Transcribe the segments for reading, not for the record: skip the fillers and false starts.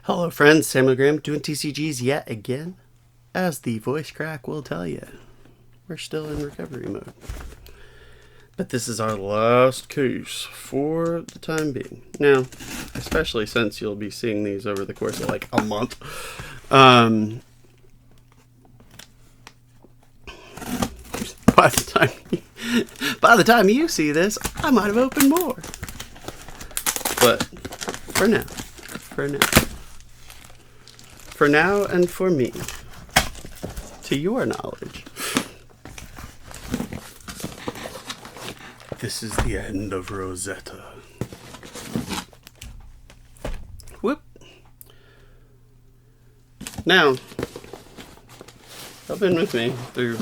Hello friends, Samuel Graham doing TCGs yet again. As the voice crack will tell you, we're still in recovery mode. But this is our last case for the time being. Now, especially since you'll be seeing these over the course of like a month. By the time you see this, I might have opened more. But for now and for me, to your knowledge, this is the end of Rosetta. Whoop. Now, you've been with me through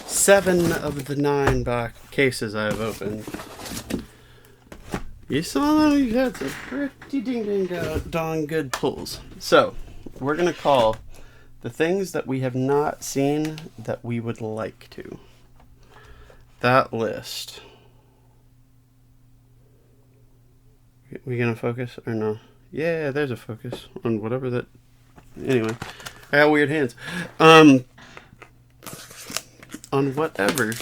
7 of the 9 cases I have opened. You saw we've had some pretty ding-ding-dong good pulls. So, we're going to call the things that we have not seen that we would like to. That list. We going to focus or no? Yeah, there's a focus on whatever that... Anyway, I got weird hands. On whatever...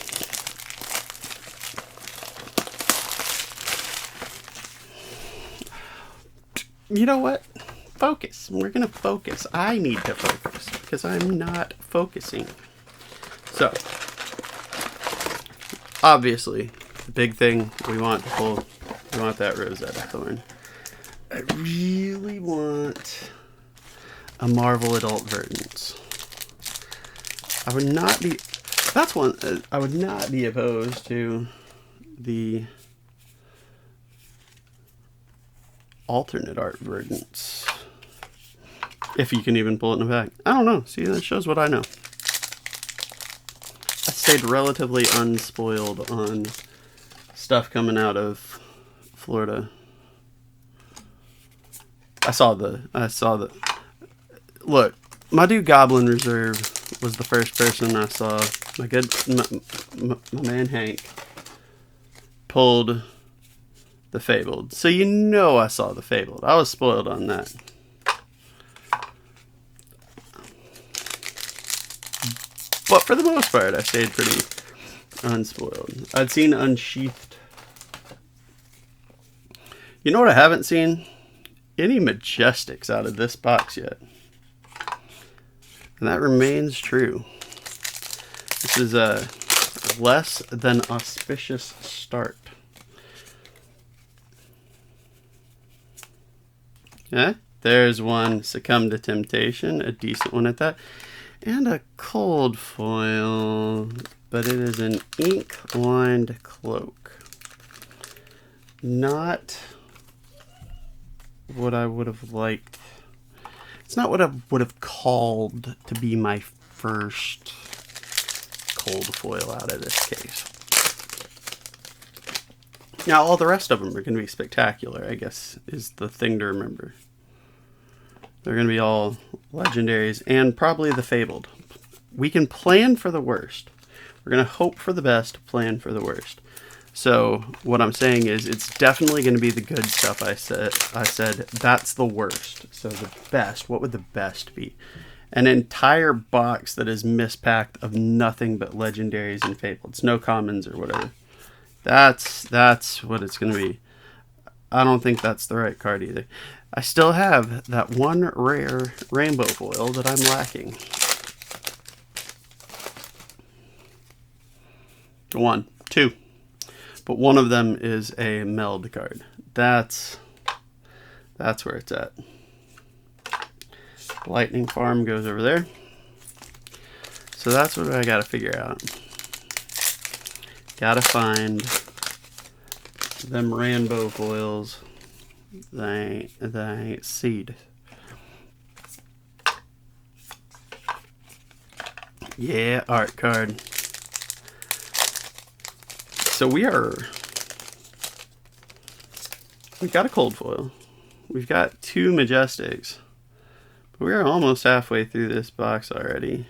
You know what? Focus. We're going to focus. I need to focus because I'm not focusing. So, obviously, the big thing we want to pull, we want that Rosetta Thorn. I really want a Marvel Adult Verdance. I would not be... That's one... I would not be opposed to the... alternate art verdants, if you can even pull it in the bag. I don't know. See, that shows what I know. I stayed relatively unspoiled on stuff coming out of Florida. I saw the look, my dude Goblin Reserve was the first person I saw. My man Hank pulled the Fabled. So you know I saw the Fabled. I was spoiled on that. But for the most part, I stayed pretty unspoiled. I'd seen Unsheathed. You know what I haven't seen? Any Majestics out of this box yet. And that remains true. This is a less than auspicious start. Yeah, there's one. Succumb to Temptation, a decent one at that. And a cold foil, but it is an ink-lined cloak. Not what I would have liked. It's not what I would have called to be my first cold foil out of this case. Now, all the rest of them are going to be spectacular, I guess, is the thing to remember. They're going to be all legendaries, and probably the Fabled. We can plan for the worst. We're going to hope for the best, plan for the worst. So, what I'm saying is, it's definitely going to be the good stuff I said, that's the worst. So, the best, what would the best be? An entire box that is mispacked of nothing but legendaries and Fableds. No commons or whatever. That's what it's going to be. I don't think that's the right card either. I still have that one rare rainbow foil that I'm lacking. Two. But one of them is a meld card. That's where it's at. Lightning Farm goes over there. So that's what I got to figure out. Gotta find them rainbow foils. They ain't seed. Yeah, art card. So we got a cold foil. We've got 2 Majestics. But we're almost halfway through this box already.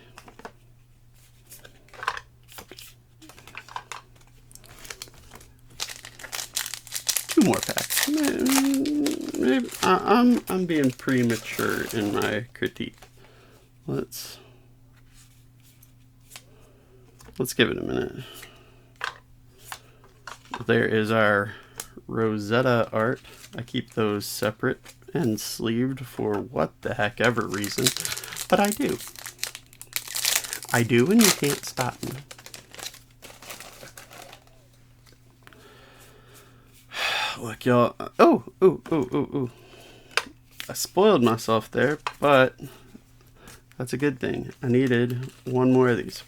2 more packs. Maybe I'm being premature in my critique. Let's give it a minute. There is our Rosetta art. I keep those separate and sleeved for what the heck ever reason, but I do. I do, and you can't stop me. Look, y'all. Oh. I spoiled myself there, but that's a good thing. I needed 1 more of these.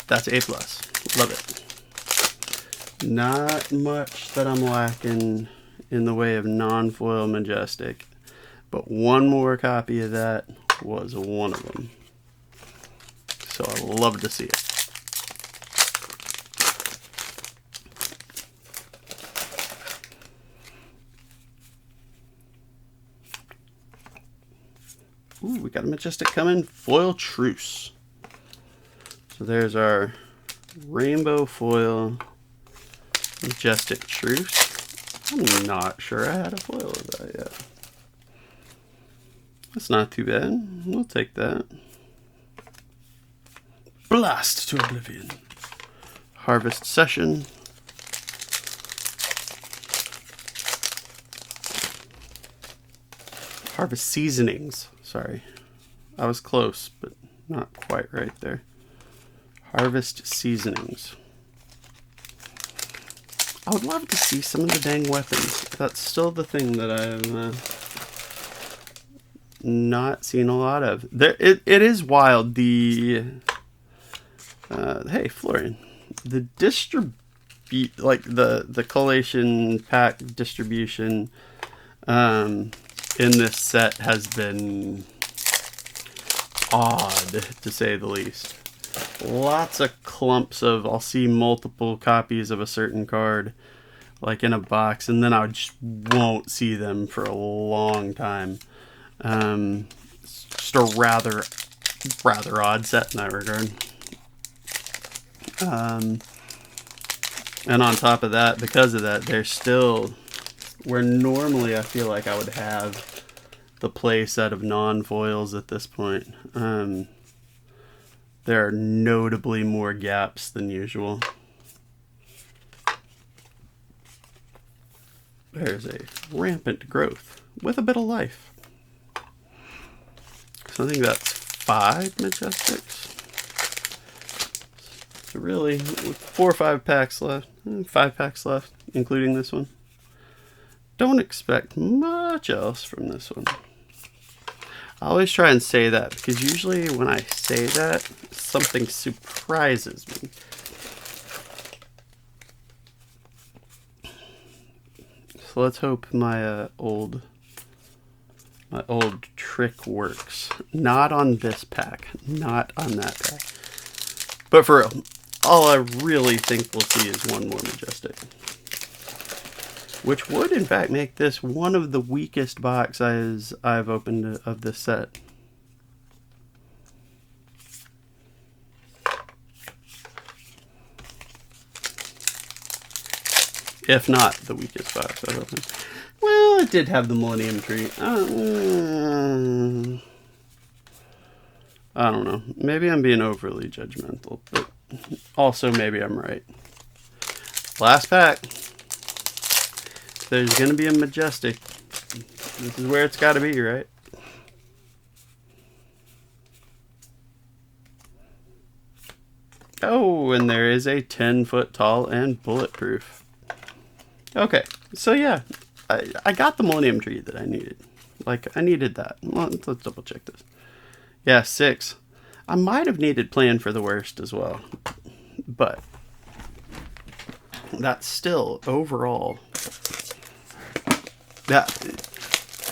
That's A+. Love it. Not much that I'm lacking in the way of non-foil Majestic, but 1 more copy of that was one of them. So I love to see it. Ooh, we got a Majestic coming. Foil Truce. So there's our rainbow foil Majestic Truce. I'm not sure I had a foil of that yet. That's not too bad. We'll take that. Blast to Oblivion. Harvest Session. Harvest Seasonings. Sorry. I was close, but not quite right there. Harvest Seasonings. I would love to see some of the dang weapons. That's still the thing that I've not seen a lot of. It is wild. The hey, Florian. The the collation pack distribution in this set has been odd, to say the least. Lots of clumps of, I'll see multiple copies of a certain card, like in a box, and then I just won't see them for a long time. It's just a rather odd set in that regard. And on top of that, because of that, they're still where normally I feel like I would have the play set of non-foils at this point. There are notably more gaps than usual. There's a rampant growth with a bit of life. So I think that's 5 Majestics. So really, with 4 or 5 packs left, 5 packs left, including this one. Don't expect much else from this one. I always try and say that because usually when I say that, something surprises me. So let's hope my old trick works. Not on this pack, not on that pack. But for real, all I really think we'll see is 1 more Majestic. Which would, in fact, make this one of the weakest boxes I've opened of this set. If not the weakest box I've opened. Well, it did have the Millennium Tree. I don't know. Maybe I'm being overly judgmental, but also maybe I'm right. Last pack. There's going to be a Majestic. This is where it's got to be, right? Oh, and there is a 10-foot tall and bulletproof. Okay, so yeah, I got the Millennium Tree that I needed. Like, I needed that. Well, let's double check this. Yeah, 6. I might have needed Plan for the Worst as well. But that's still, overall, that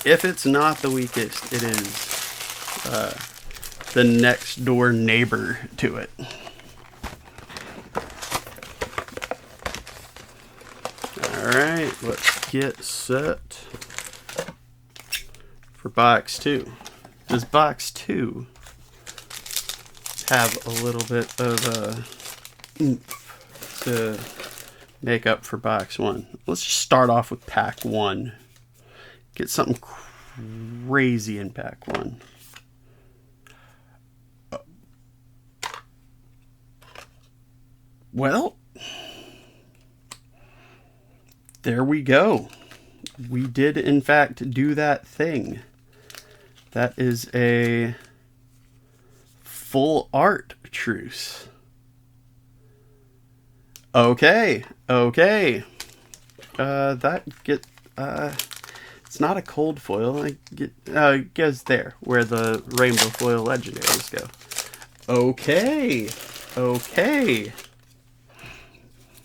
if it's not the weakest, it is the next door neighbor to it. Alright, let's get set for box 2. Does box 2 have a little bit of oomph to make up for box 1. Let's just start off with pack 1. Get something crazy in pack 1. Well, there we go. We did, in fact, do that thing. That is a full art truce. Okay. It's not a cold foil. It goes there, where the rainbow foil legendaries go. Okay.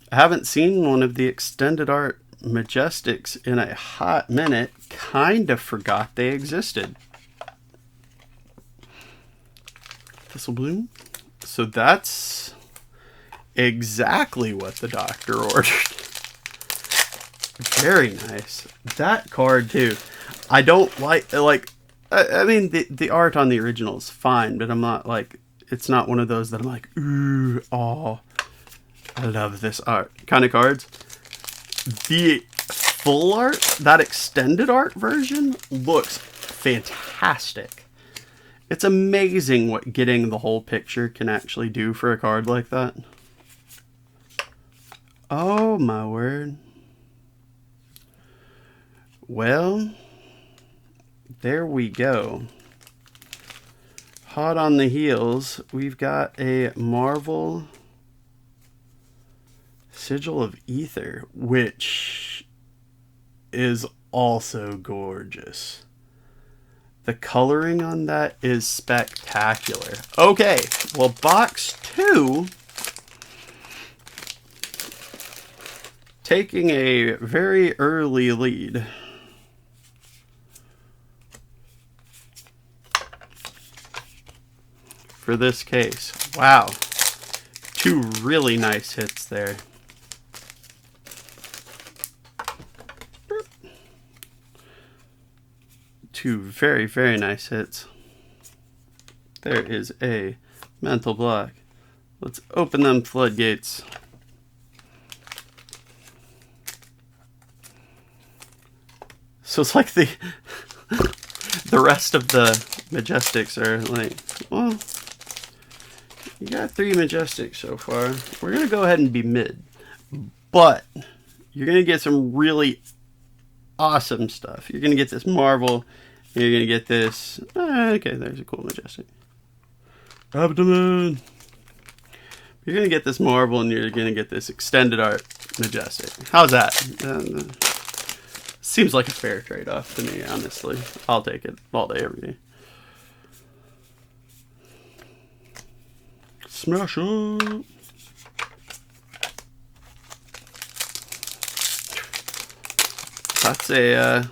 I haven't seen one of the extended art Majestics in a hot minute. Kind of forgot they existed. Thistle Bloom. So that's exactly what the doctor ordered. Very nice. That card too. I don't like I mean the art on the original is fine, but I'm not like, it's not one of those that I'm like, ooh, oh, I love this art kind of cards. The full art, that extended art version, looks fantastic. It's amazing what getting the whole picture can actually do for a card like that. Oh my word. Well, there we go. Hot on the heels, we've got a Marvel Sigil of Ether, which is also gorgeous. The coloring on that is spectacular. Okay, well, box 2, taking a very early lead. For this case. Wow. 2 really nice hits there. Two very, very nice hits. There is a mental block. Let's open them floodgates. So it's like the rest of the Majestics are like, well, you got 3 Majestics so far. We're going to go ahead and be mid. But you're going to get some really awesome stuff. You're going to get this Marvel. You're going to get this. Okay, there's a cool Majestic. Abdomen. You're going to get this Marvel, and you're going to get this extended art Majestic. How's that? Seems like a fair trade-off to me, honestly. I'll take it all day, every day. Smash up. That's a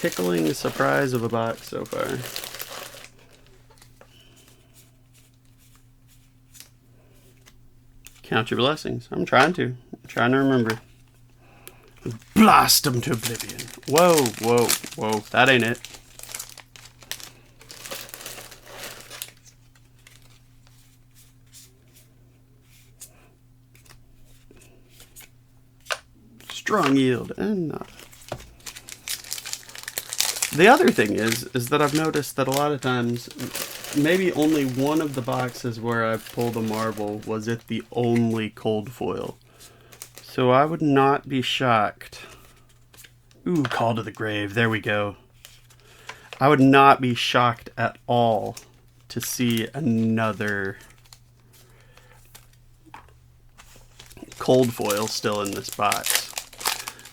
tickling surprise of a box so far. Count your blessings. I'm trying to remember. Blast them to oblivion. Whoa, whoa, whoa. That ain't it. Strong yield and not. The other thing is that I've noticed that a lot of times, maybe only one of the boxes where I pulled a Marvel was it the only cold foil. So I would not be shocked. Ooh, Call to the Grave. There we go. I would not be shocked at all to see another cold foil still in this box.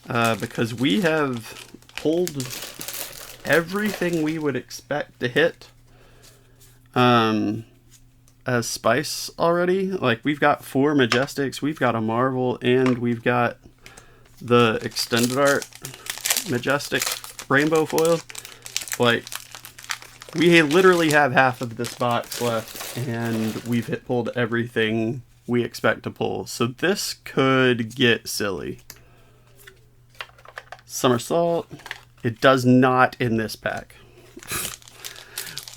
Because we have pulled everything we would expect to hit as spice already. Like, we've got 4 Majestics, we've got a Marvel, and we've got the extended art Majestic rainbow foil. Like, we literally have half of this box left, and we've pulled everything we expect to pull. So this could get silly. Somersault. It does not in this pack.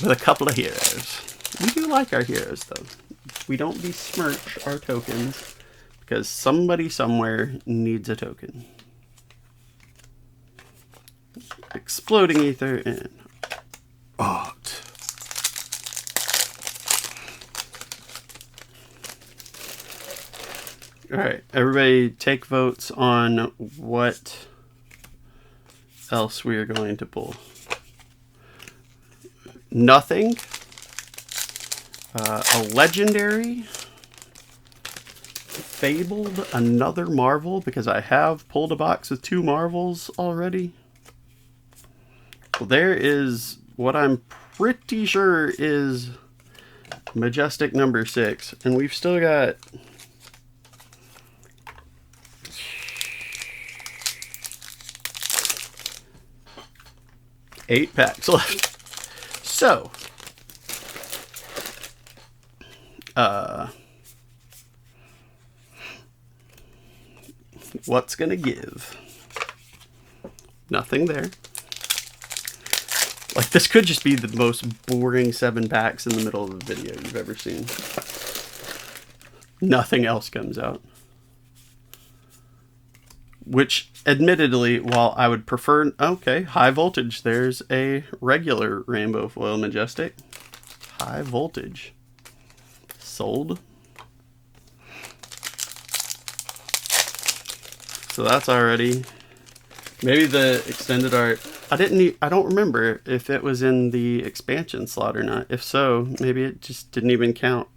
With a couple of heroes. We do like our heroes, though. We don't besmirch our tokens, because somebody somewhere needs a token. Exploding Ether and art. Alright, everybody take votes on what else we are going to pull. Nothing. A legendary. Fabled, another Marvel, because I have pulled a box with 2 Marvels already. Well, there is what I'm pretty sure is Majestic number 6, and we've still got 8 packs left. So, what's gonna give? Nothing there. Like, this could just be the most boring 7 packs in the middle of a video you've ever seen. Nothing else comes out. Which, admittedly, while I would prefer... Okay, high voltage. There's a regular Rainbow Foil Majestic. High voltage. Sold. So that's already... Maybe the extended art... I don't remember if it was in the expansion slot or not. If so, maybe it just didn't even count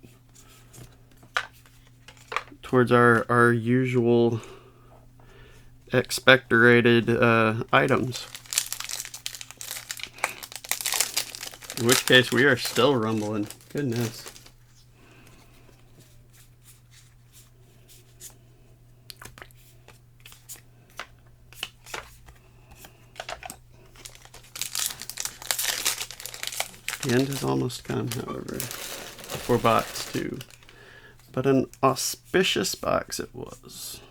towards our usual expectorated items. In which case we are still rumbling. Goodness. The end has almost come, however, for box 2. But an auspicious box it was.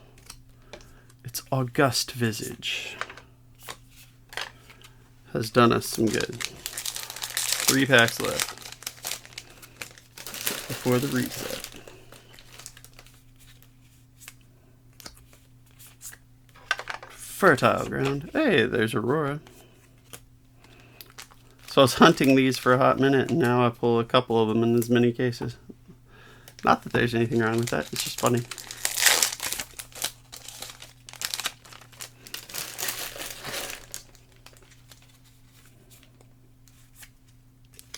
Its august visage has done us some good. 3 packs left before the reset. Fertile ground. Hey, there's Aurora. So I was hunting these for a hot minute, and now I pull a couple of them in as many cases. Not that there's anything wrong with that, it's just funny.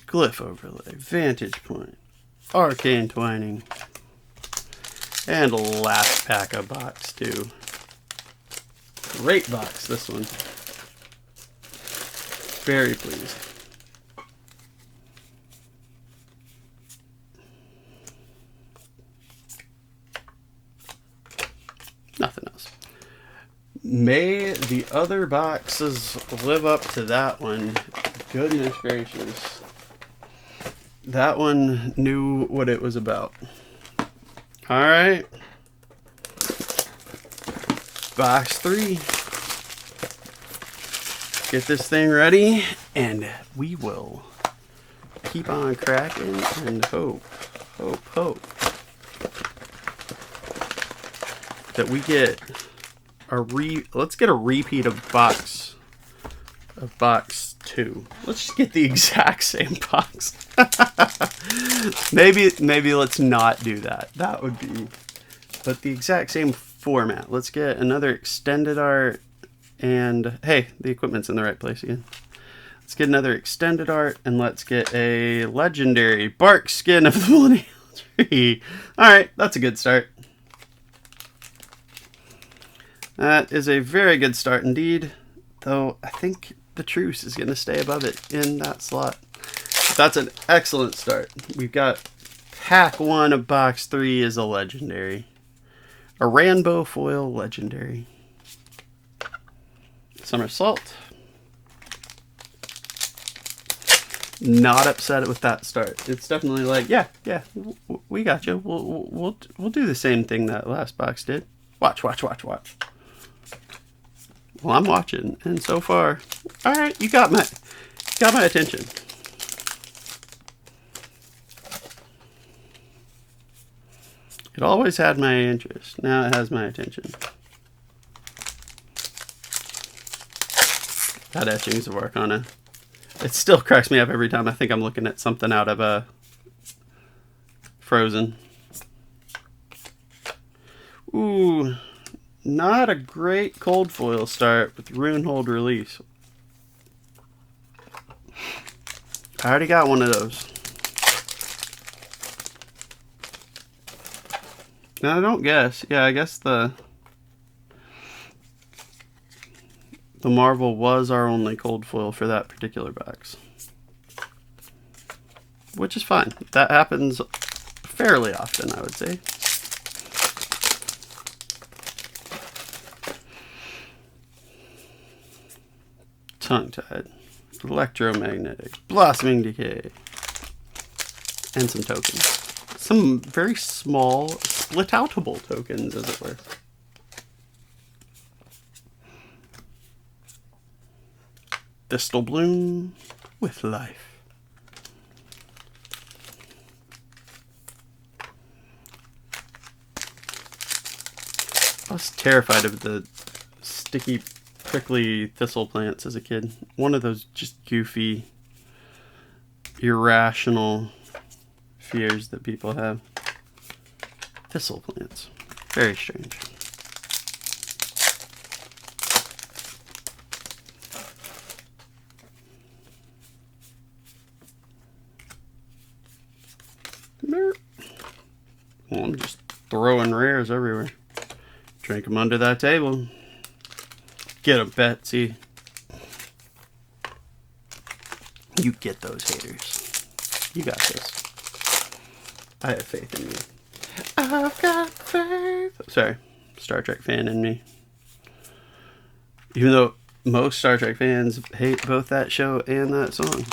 Glyph overlay, vantage point, arcane twining, and last pack of box 2. Great box, this one. Very pleased. Nothing else. May the other boxes live up to that one. Goodness gracious. That one knew what it was about. Alright. Box 3. Get this thing ready, and we will keep on cracking and hope that we get let's get a repeat of box 2. Let's just get the exact same box. maybe let's not do that. That would be, but the exact same format. Let's get another extended art, and hey, the equipment's in the right place again. Let's get another extended art, and let's get a legendary bark skin of the millennial tree. Alright, that's a good start. That is a very good start indeed, though I think the truce is going to stay above it in that slot. That's an excellent start. We've got pack 1 of box 3 is a legendary. A Rainbow Foil legendary. Somersault. Not upset with that start. It's definitely like, yeah, we got you. We'll do the same thing that last box did. Watch. Well, I'm watching, and so far, all right, you got my attention. It always had my interest. Now it has my attention. That Etchings of Arcana. It still cracks me up every time I think I'm looking at something out of Frozen. Ooh, not a great cold foil start with Runehold Release. I already got one of those. Now I don't guess. Yeah, I guess the Marvel was our only cold foil for that particular box. Which is fine. That happens fairly often, I would say. Tongue-tied, electromagnetic, blossoming decay, and some tokens. Some very small, split-outable tokens, as it were. Thistle Bloom with life. I was terrified of the sticky, prickly thistle plants as a kid. One of those just goofy, irrational fears that people have. Thistle plants. Very strange. Well, I'm just throwing rares everywhere. Drink them under that table. Get them, Betsy. You get those haters. You got this. I have faith in you. I've got faith. Sorry, Star Trek fan in me. Even though most Star Trek fans hate both that show and that song.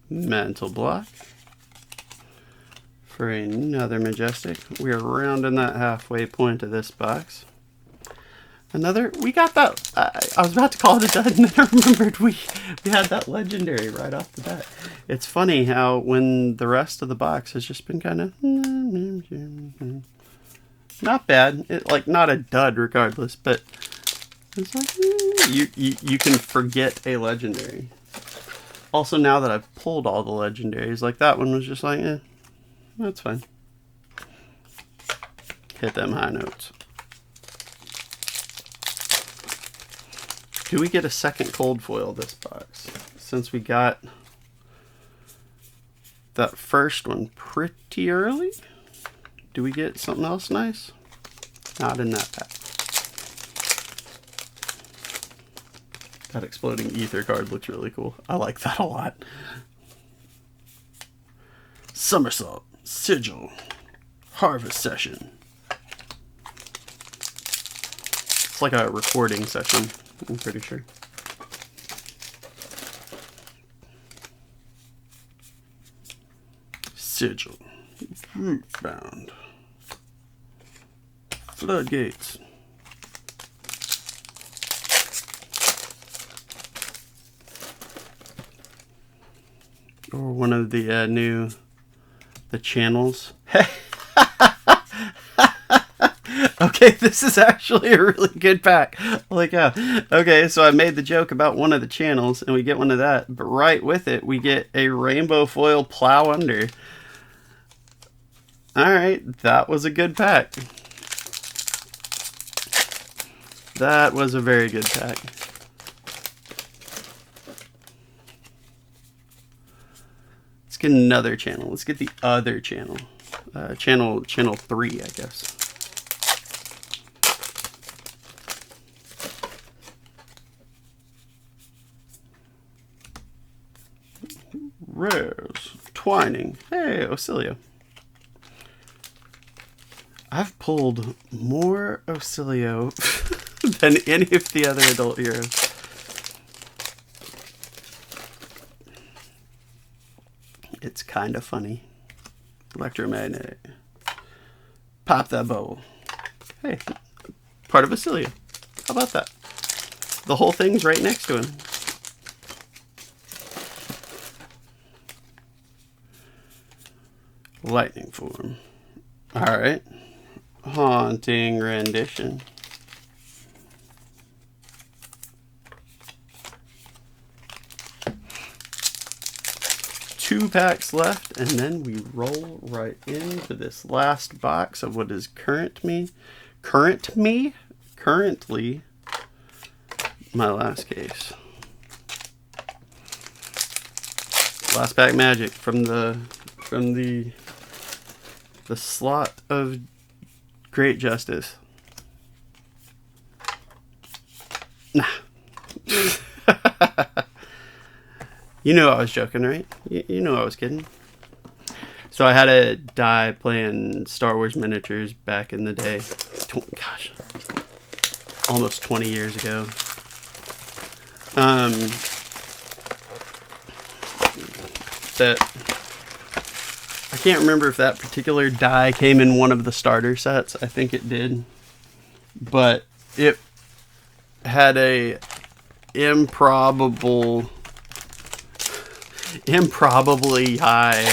Mental block for another majestic. We are rounding that halfway point of this box. Another, we got that. I was about to call it a dud, and then I remembered we had that legendary right off the bat. It's funny how when the rest of the box has just been kind of not bad, like not a dud regardless, but it's like you can forget a legendary. Also, now that I've pulled all the legendaries, like that one was just like, that's fine. Hit them high notes. Do we get a second cold foil this box? Since we got that first one pretty early, do we get something else nice? Not in that pack. That exploding ether card looks really cool. I like that a lot. Somersault, Sigil, Harvest Session. It's like a recording session, I'm pretty sure. Sigil, Rootbound, Floodgates. Or one of the the channels. Okay, this is actually a really good pack. Like, okay, so I made the joke about one of the channels, and we get one of that, but right with it, we get a rainbow foil Plow Under. Alright, that was a good pack. That was a very good pack. Let's get another channel. Let's get the other channel. Channel 3, I guess. Rares. Twining. Hey, Ocilio. I've pulled more Ocilio than any of the other adult heroes. It's kind of funny. Electromagnetic. Pop that bubble. Hey, part of Ocilio. How about that? the whole thing's right next to him. Lightning form. Alright. Haunting rendition. 2 packs left, and then we roll right into this last box of what is currently my last case. Last pack magic from the slot of Great Justice. Nah. You knew I was joking, right? You knew I was kidding. So I had a die playing Star Wars miniatures back in the day. Gosh, almost 20 years ago. That I can't remember if that particular die came in one of the starter sets. I think it did, but it had a improbably high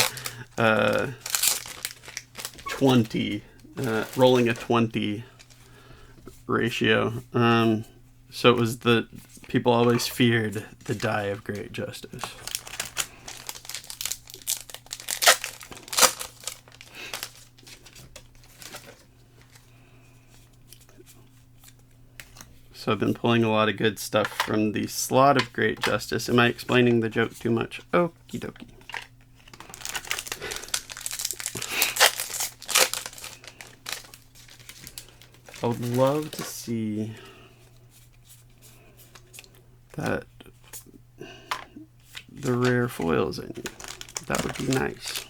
20 rolling a 20 ratio. So it was the people always feared the die of Great Justice. So I've been pulling a lot of good stuff from the slot of Great Justice. Am I explaining the joke too much? Okie dokie. I would love to see that the rare foils in it. That would be nice.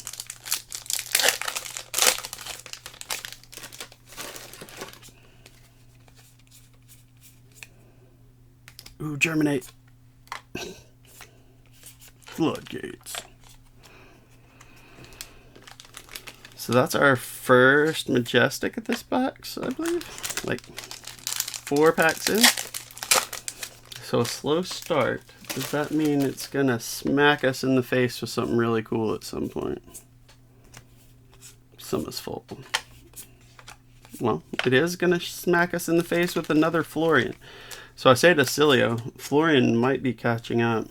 Ooh, germinate. Floodgates. So that's our first Majestic at this box, I believe. Like 4 packs in. So a slow start. Does that mean it's gonna smack us in the face with something really cool at some point? Some is full. Well, it is gonna smack us in the face with another Florian. So I say to Cilio, Florian might be catching up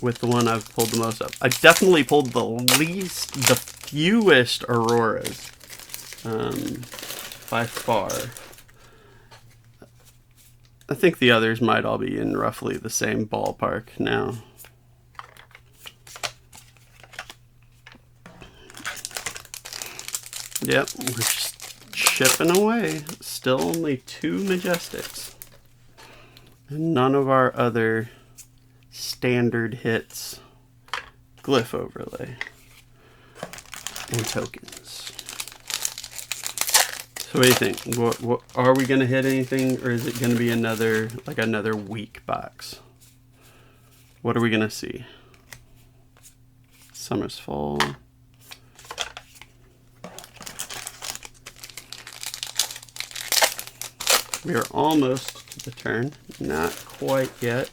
with the one I've pulled the most of. I definitely pulled the fewest Auroras by far. I think the others might all be in roughly the same ballpark now. Yep, we're just chipping away. Still only 2 Majestics. And none of our other standard hits. Glyph overlay. And tokens. So what do you think? What are we going to hit anything, or is it going to be another weak box? What are we going to see? Summer's Fall. We are almost to the turn. Not quite yet,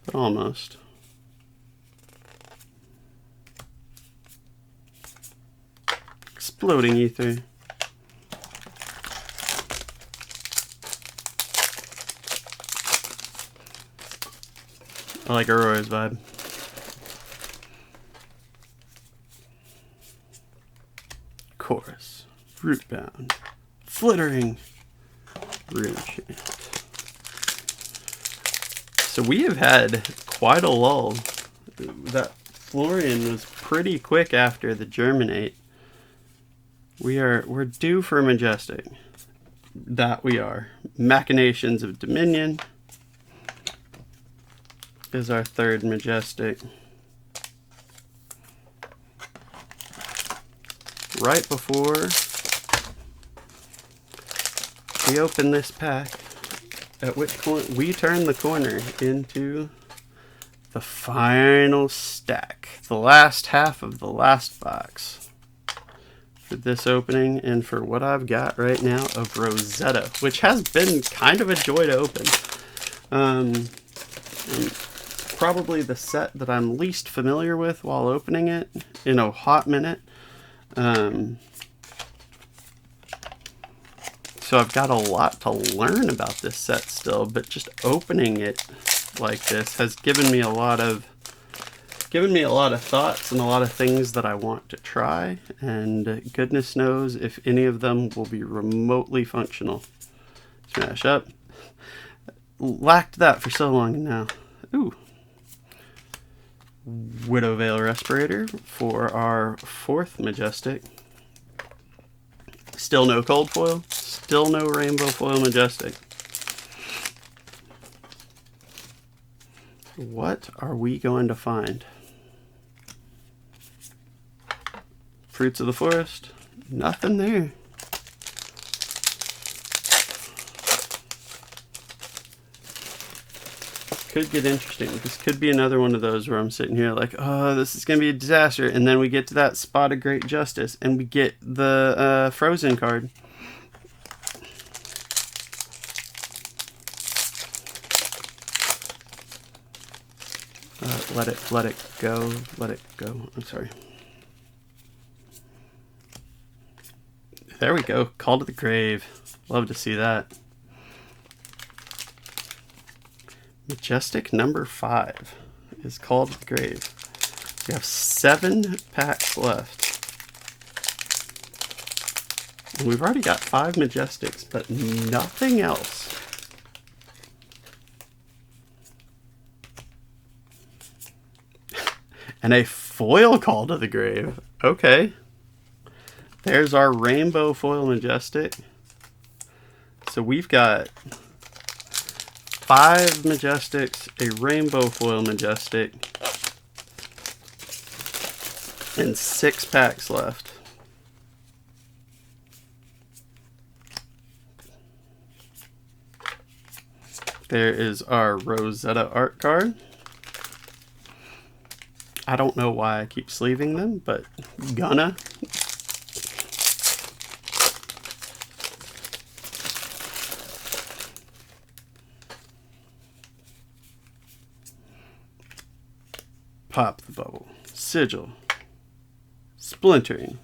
but almost. Exploding Ether. I like Aurora's vibe. Chorus. Rootbound. Flittering. Rune chant. So we have had quite a lull. That Florian was pretty quick after the Germinate. We're due for a Majestic. That we are. Machinations of Dominion is our 3rd Majestic. Right before we open this pack, at which point we turn the corner into the final stack, the last half of the last box for this opening and for what I've got right now of Rosetta, which has been kind of a joy to open. And probably the set that I'm least familiar with while opening it in a hot minute. So I've got a lot to learn about this set still, but just opening it like this has given me a lot of thoughts and a lot of things that I want to try, and goodness knows if any of them will be remotely functional. Smash up. Lacked that for so long now. Ooh. Widow Veil Respirator for our 4th Majestic. Still no cold foil. Still no rainbow foil Majestic. What are we going to find? Fruits of the Forest. Nothing there. Could get interesting. This could be another one of those where I'm sitting here like, oh, this is going to be a disaster. And then we get to that Spot of Great Justice and we get the Frozen card. Let it go. Let it go. I'm sorry. There we go. Call to the Grave. Love to see that. Majestic number 5 is Call to the Grave. We have 7 packs left. And we've already got 5 Majestics, but nothing else. And a foil Call to the Grave. Okay. There's our rainbow foil Majestic. So we've got 5 Majestics, a rainbow foil Majestic, and 6 packs left. There is our Rosetta art card. I don't know why I keep sleeving them, but gonna. Pop the Bubble, Sigil, Splintering,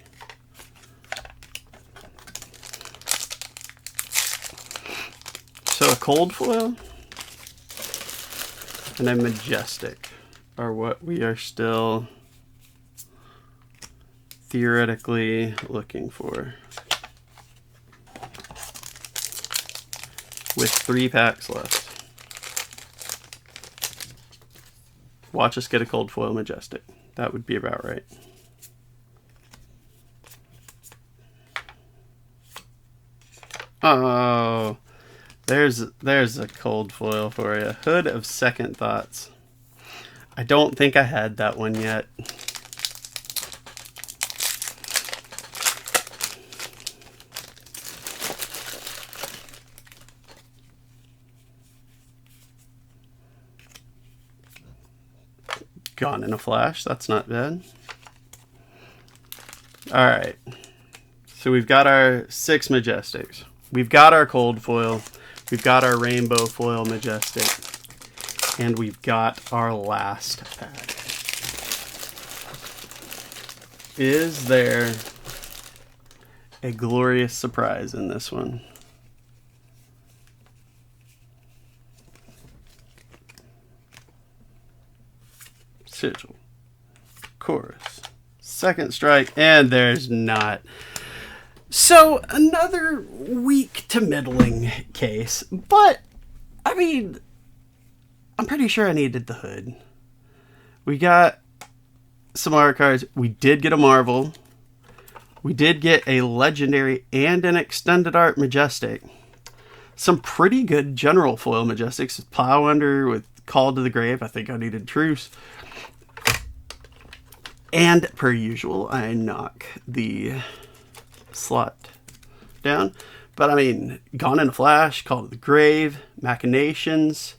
so a cold foil and a Majestic are what we are still theoretically looking for, with 3 packs left. Watch us get a cold foil Majestic. That would be about right. Oh, there's a cold foil for you. Hood of Second Thoughts. I don't think I had that one yet. Gone in a flash. That's not bad. All right. So we've got our 6 Majestics. We've got our cold foil. We've got our rainbow foil Majestic. And we've got our last pack. Is there a glorious surprise in this one? Sigil, Chorus, Second Strike, and there's not. So another weak to middling case, but I mean, I'm pretty sure I needed the hood. We got some art cards. We did get a Marvel. We did get a Legendary and an Extended Art Majestic. Some pretty good general foil Majestics. Plow Under with Call to the Grave. I think I needed Truce. And per usual, I knock the slot down. But I mean, Gone in a Flash, Call to the Grave, Machinations,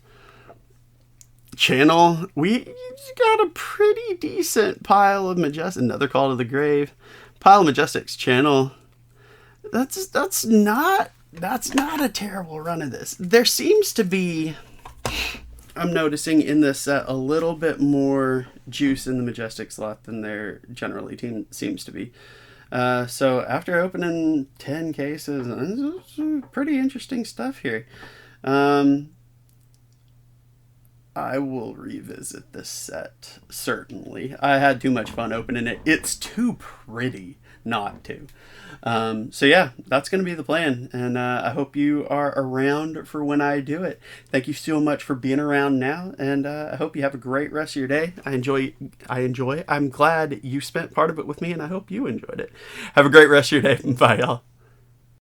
Channel. We got a pretty decent pile of Majestic. Another Call to the Grave. Pile of Majestics channel. That's not a terrible run of this. There seems to be, I'm noticing in this set, a little bit more juice in the Majestic slot than there generally seems to be. So after opening 10 cases, pretty interesting stuff here. I will revisit this set, certainly. I had too much fun opening it. It's too pretty not to. So yeah, that's going to be the plan. And I hope you are around for when I do it. Thank you so much for being around now. And I hope you have a great rest of your day. I'm glad you spent part of it with me, and I hope you enjoyed it. Have a great rest of your day. Bye, y'all.